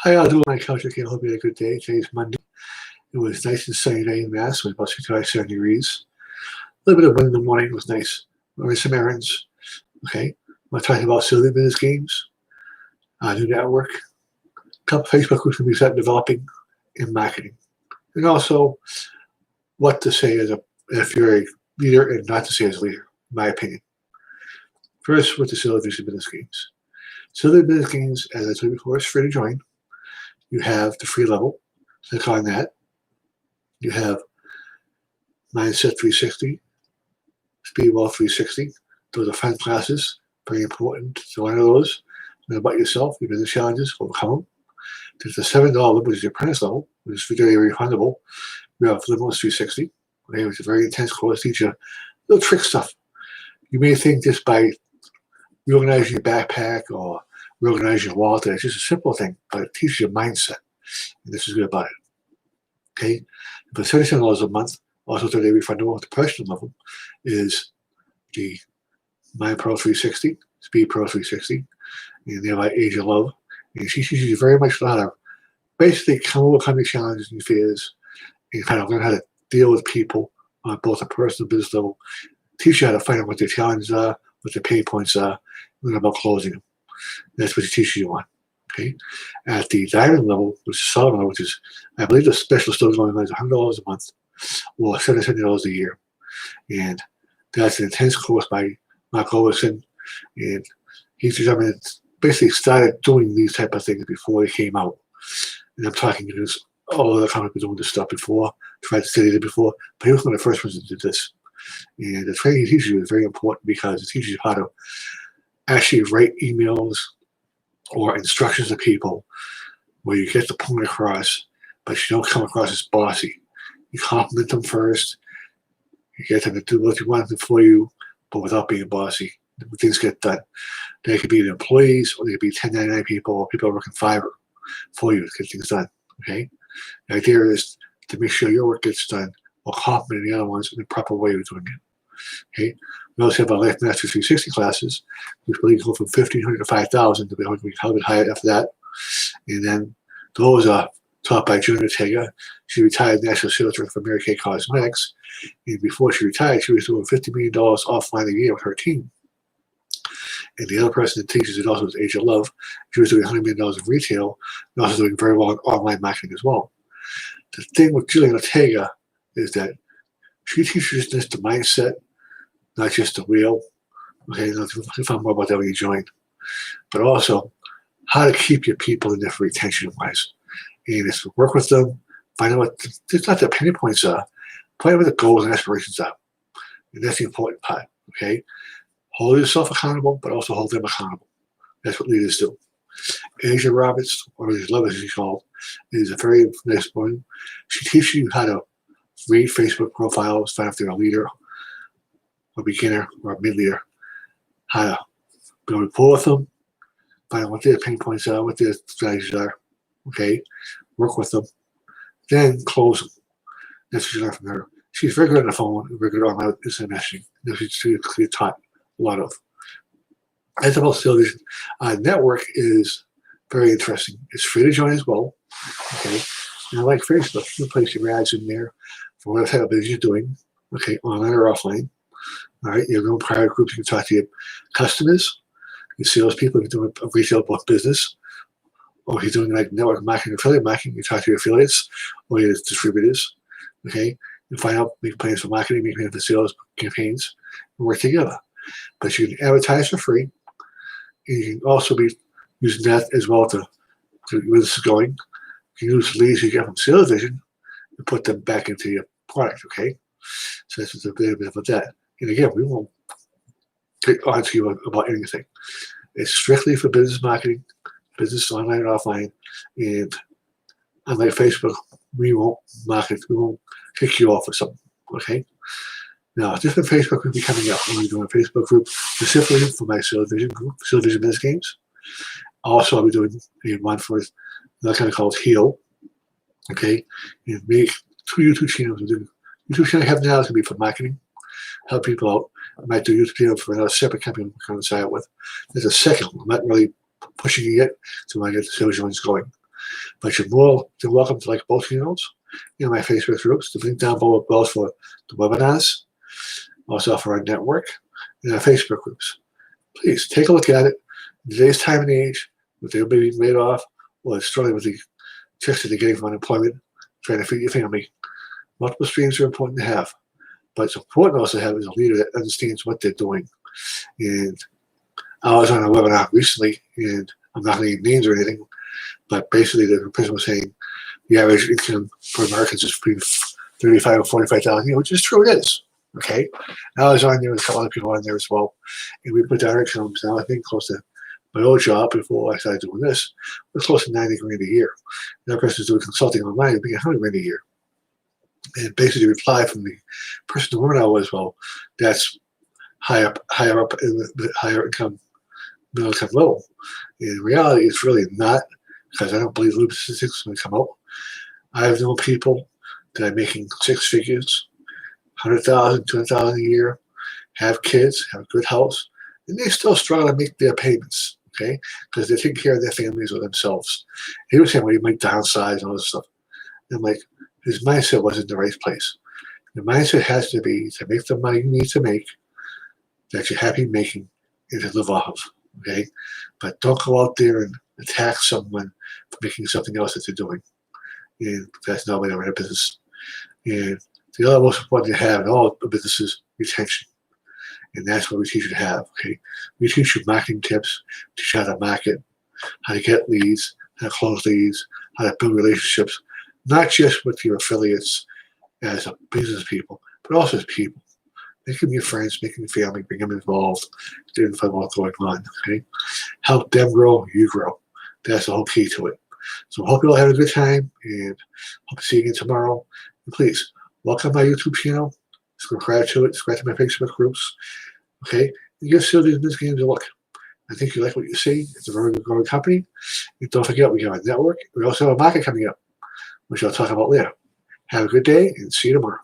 Hi, all doing my couch again. Hope you had a good day. Today's Monday. It was nice and sunny day in Mass. It was about 65, 70 degrees. A little bit of wind in the morning. It was nice. Running some errands. Okay. I'm talking about silly business games, new network, a couple Facebook groups can be set developing in marketing. And also what to say as if you're a leader and not to say as a leader, in my opinion. First, with the silly business games. Silly business games, as I told you before, is free to join. You have the free level. Click on that. You have Mindset 360, Speedball 360. Those are fun classes. Very important to learn those. Learn about yourself, your business challenges, overcome them. There's the $7 level, which is your apprentice level, which is very refundable. You have Limitless 360, okay, which is a very intense course. Teach you little trick stuff. You may think just by reorganizing your backpack or reorganizing your wallet, it's just a simple thing, but it teaches you mindset. And this is good about it. Okay? For $37 a month, also 30-day refundable, the personal level is the Mind Pro 360, Speed Pro 360, and thereby Age of Love. And she teaches you very much how to basically overcome your challenges and fears and kind of learn how to deal with people on both a personal and business level. Teach you how to find out what their challenges are, what their pain points are, learn about closing them. That's what she teaches you on. Okay, at the diamond level, which is solid level, which is, I believe the special still going on is $100 a month or $70 a year. And that's an intense course by Mark Overson. And he's basically started doing these type of things before he came out. And I'm talking to this, all other companies doing this stuff before, tried to study it before, but he was one of the first ones to do this. And the training he teaches you is very important because it teaches you how to actually write emails or instructions to people where you get the point across, but you don't come across as bossy. You compliment them first. You get them to do what you want them for you, but without being bossy. Things get done. They could be the employees, or they could be 1099 people, or people working Fiverr for you to get things done. Okay? The idea is to make sure your work gets done while complimenting the other ones in the proper way of doing it. Okay? We also have our Life Master 360 classes, which will go from $1,500 to $5,000 to be a little bit higher after that. And then those are taught by June Ortega. She retired National Sales Director for Mary Kay Cosmetics. And before she retired, she was doing $50 million offline a year with her team. And the other person that teaches it also is Age of Love. She was doing $100 million of retail and also doing very well in online marketing as well. The thing with Jillian Ortega is that she teaches this the mindset, not just the wheel. Okay, you'll find more about that when you join. But also how to keep your people in there for retention wise. And it's to work with them, find out what just not the pain points are, find out what the goals and aspirations are. And that's the important part. Okay? Hold yourself accountable, but also hold them accountable. That's what leaders do. Asia Roberts, or Asia Love as she's called, is a very nice woman. She teaches you how to read Facebook profiles, find out if they're a leader, a beginner, or a mid-leader, how to build rapport with them, find out what their pain points are, what their strategies are, okay, work with them, then close them. That's what you learn from her. She's very good on the phone, very good on instant messaging. She's taught a lot of. As about television, network is very interesting. It's free to join as well, okay, and I like Facebook. You can place your ads in there for whatever type of business you're doing, okay, online or offline. All right, you have your own private groups. You can talk to your customers, your salespeople. You can do a retail book business, or if you're doing like network marketing, affiliate marketing, you talk to your affiliates or your distributors. Okay, you find out, make plans for marketing, make plans for sales campaigns, and work together. But you can advertise for free. And you can also be using that as well to where this is going. You can use leads you get from Sales Vision and put them back into your product. Okay, so that's what's a bit about that. And again, we won't get on to you about anything. It's strictly for business marketing, business online and offline. And unlike Facebook, we won't market, we won't kick you off or something. Okay? Now, a different Facebook group will be coming up. We'll be doing a Facebook group specifically for my Sales Vision group, Sales Vision Business Games. Also, I'll be doing one for another kind of called Heal. Okay? And make 2 YouTube channels. YouTube channel I have now is going to be for marketing. Help people out. I might do YouTube channel for another separate company I'm going to sign up with. There's a second one. I'm not really pushing it yet, so I get the sales ones going. But you're more than welcome to like both channels. My Facebook groups. The link down below goes for the webinars, also for our network, and our Facebook groups. Please take a look at it. In today's time and age, with everybody being laid off, or struggling with the checks that they're getting from unemployment, trying to feed your family, multiple streams are important to have. But it's important also to have is a leader that understands what they're doing. And I was on a webinar recently, and I'm not going to name names or anything, but basically the person was saying the average income for Americans is between 35 and 45,000, which is true, it is. Okay, I was on there with a couple other people on there as well, and we put down incomes now. I think close to my old job before I started doing this was close to 90 grand a year. That person's doing consulting online, making 100 grand a year. And basically, the reply from the person who wrote out was, "Well, that's higher up in the higher income, middle income level." In reality, it's really not, because I don't believe the statistics when they come out. I've known people that are making six figures, 100,000, 200,000 a year, have kids, have a good house, and they still struggle to make their payments, okay? Because they're taking care of their families or themselves. He was saying, well, you might downsize and all this stuff. And I'm like, his mindset wasn't in the right place. The mindset has to be to make the money you need to make that you're happy making and to live off of, okay? But don't go out there and attack someone for making something else that they're doing. And that's not way to run a business. And the other most important to have in all businesses, retention. And that's what we teach you to have, okay? We teach you marketing tips, teach you how to market, how to get leads, how to close leads, how to build relationships, not just with your affiliates as a business people, but also as people. Make them your friends, make them your family, bring them involved, get them involved what's going on, okay? Help them grow, you grow. That's the whole key to it. So I hope you all have a good time, and hope to see you again tomorrow. And please, welcome to my YouTube channel. Subscribe to it, subscribe to my Facebook groups, okay? And give Sylvia's Biz Games a look. I think you like what you see. It's a very good growing company. And don't forget, we have a network. We also have a market coming up, which I'll talk about later. Have a good day, and see you tomorrow.